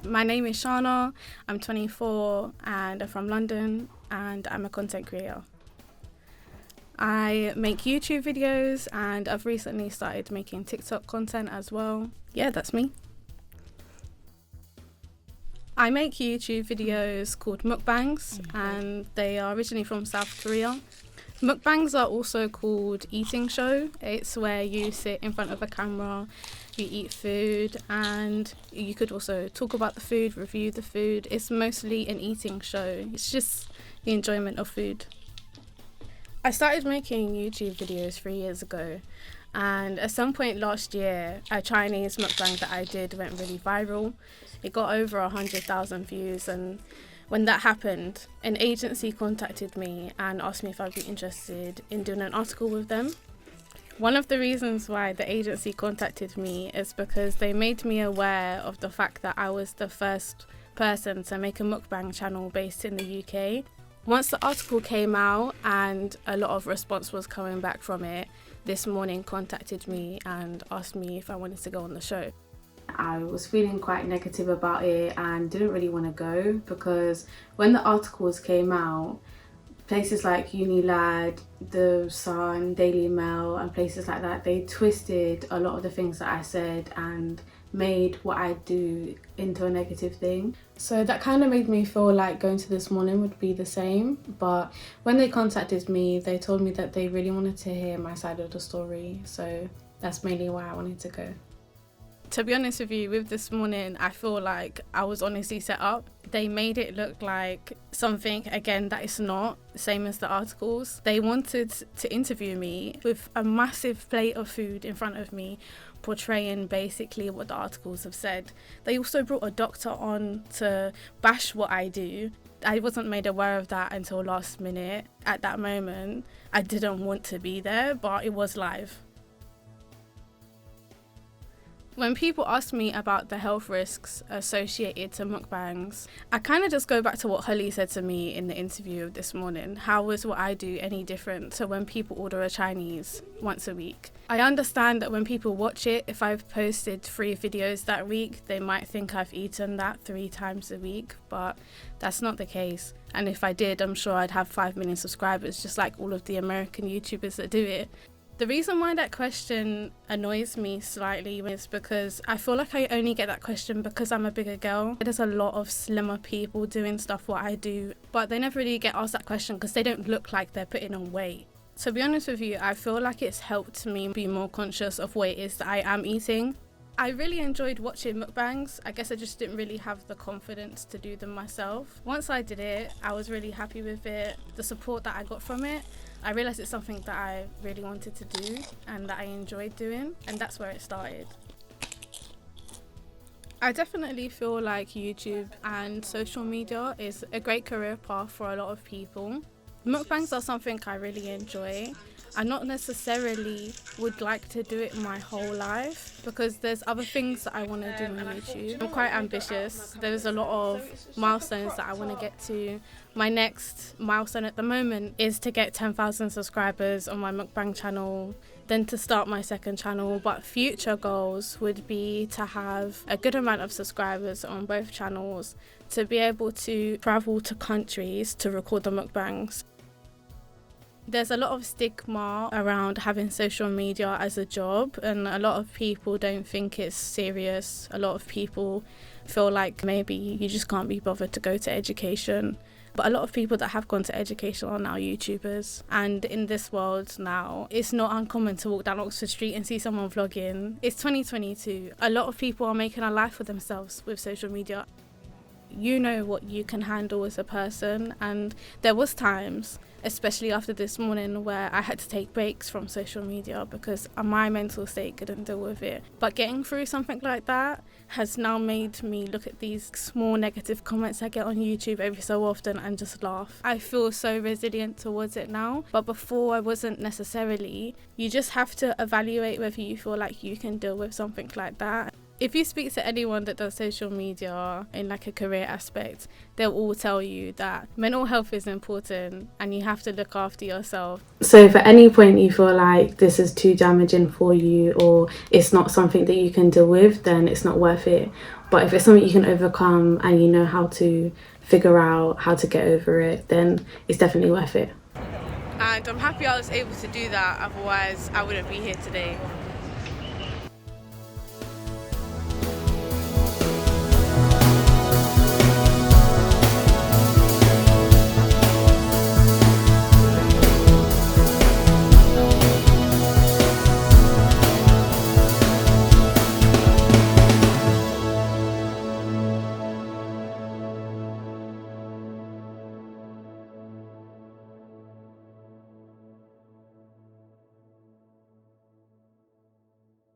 My name is Shana, I'm 24 and I'm from London and I'm a content creator. I make YouTube videos and I've recently started making TikTok content as well. Yeah, that's me. I make YouTube videos called mukbangs and they are originally from South Korea. Mukbangs are also called eating show. It's where you sit in front of a camera, you eat food, and you could also talk about the food, review the food. It's mostly an eating show. It's just the enjoyment of food. I started making YouTube videos 3 years ago, and at some point last year, a Chinese mukbang that I did went really viral. It got over 100,000 views, and when that happened, an agency contacted me and asked me if I'd be interested in doing an article with them. One of the reasons why the agency contacted me is because they made me aware of the fact that I was the first person to make a mukbang channel based in the UK. Once the article came out and a lot of response was coming back from it, This Morning contacted me and asked me if I wanted to go on the show. I was feeling quite negative about it and didn't really want to go because when the articles came out, places like Unilad, The Sun, Daily Mail and places like that, they twisted a lot of the things that I said and made what I do into a negative thing. So that kind of made me feel like going to This Morning would be the same. But when they contacted me, they told me that they really wanted to hear my side of the story. So that's mainly why I wanted to go. To be honest with you, with This Morning, I feel like I was honestly set up. They made it look like something, again, that it's not, same as the articles. They wanted to interview me with a massive plate of food in front of me, portraying basically what the articles have said. They also brought a doctor on to bash what I do. I wasn't made aware of that until last minute. At that moment, I didn't want to be there, but it was live. When people ask me about the health risks associated to mukbangs, I kind of just go back to what Holly said to me in the interview of This Morning. How is what I do any different to when people order a Chinese once a week? I understand that when people watch it, if I've posted 3 videos that week, they might think I've eaten that 3 times a week, but that's not the case. And if I did, I'm sure I'd have 5 million subscribers, just like all of the American YouTubers that do it. The reason why that question annoys me slightly is because I feel like I only get that question because I'm a bigger girl. There's a lot of slimmer people doing stuff what I do, but they never really get asked that question because they don't look like they're putting on weight. To be honest with you, I feel like it's helped me be more conscious of what it is that I am eating. I really enjoyed watching mukbangs. I guess I just didn't really have the confidence to do them myself. Once I did it, I was really happy with it. The support that I got from it, I realised it's something that I really wanted to do and that I enjoyed doing, and that's where it started. I definitely feel like YouTube and social media is a great career path for a lot of people. Mukbangs are something I really enjoy. I not necessarily would like to do it my whole life because there's other things that I want to do on YouTube. I'm quite ambitious. There's a lot of milestones that I want to get to. My next milestone at the moment is to get 10,000 subscribers on my mukbang channel, then to start my second channel. But future goals would be to have a good amount of subscribers on both channels, to be able to travel to countries to record the mukbangs. There's a lot of stigma around having social media as a job, and a lot of people don't think it's serious. A lot of people feel like maybe you just can't be bothered to go to education. But a lot of people that have gone to education are now YouTubers. And in this world now, it's not uncommon to walk down Oxford Street and see someone vlogging. It's 2022. A lot of people are making a life for themselves with social media. You know what you can handle as a person, and there was times, especially after This Morning, where I had to take breaks from social media because my mental state couldn't deal with it. But getting through something like that has now made me look at these small negative comments I get on YouTube every so often and just laugh. I feel so resilient towards it now, but before I wasn't necessarily. You just have to evaluate whether you feel like you can deal with something like that. If you speak to anyone that does social media in like a career aspect, they'll all tell you that mental health is important and you have to look after yourself. So if at any point you feel like this is too damaging for you or it's not something that you can deal with, then it's not worth it. But if it's something you can overcome and you know how to figure out how to get over it, then it's definitely worth it. And I'm happy I was able to do that, otherwise I wouldn't be here today.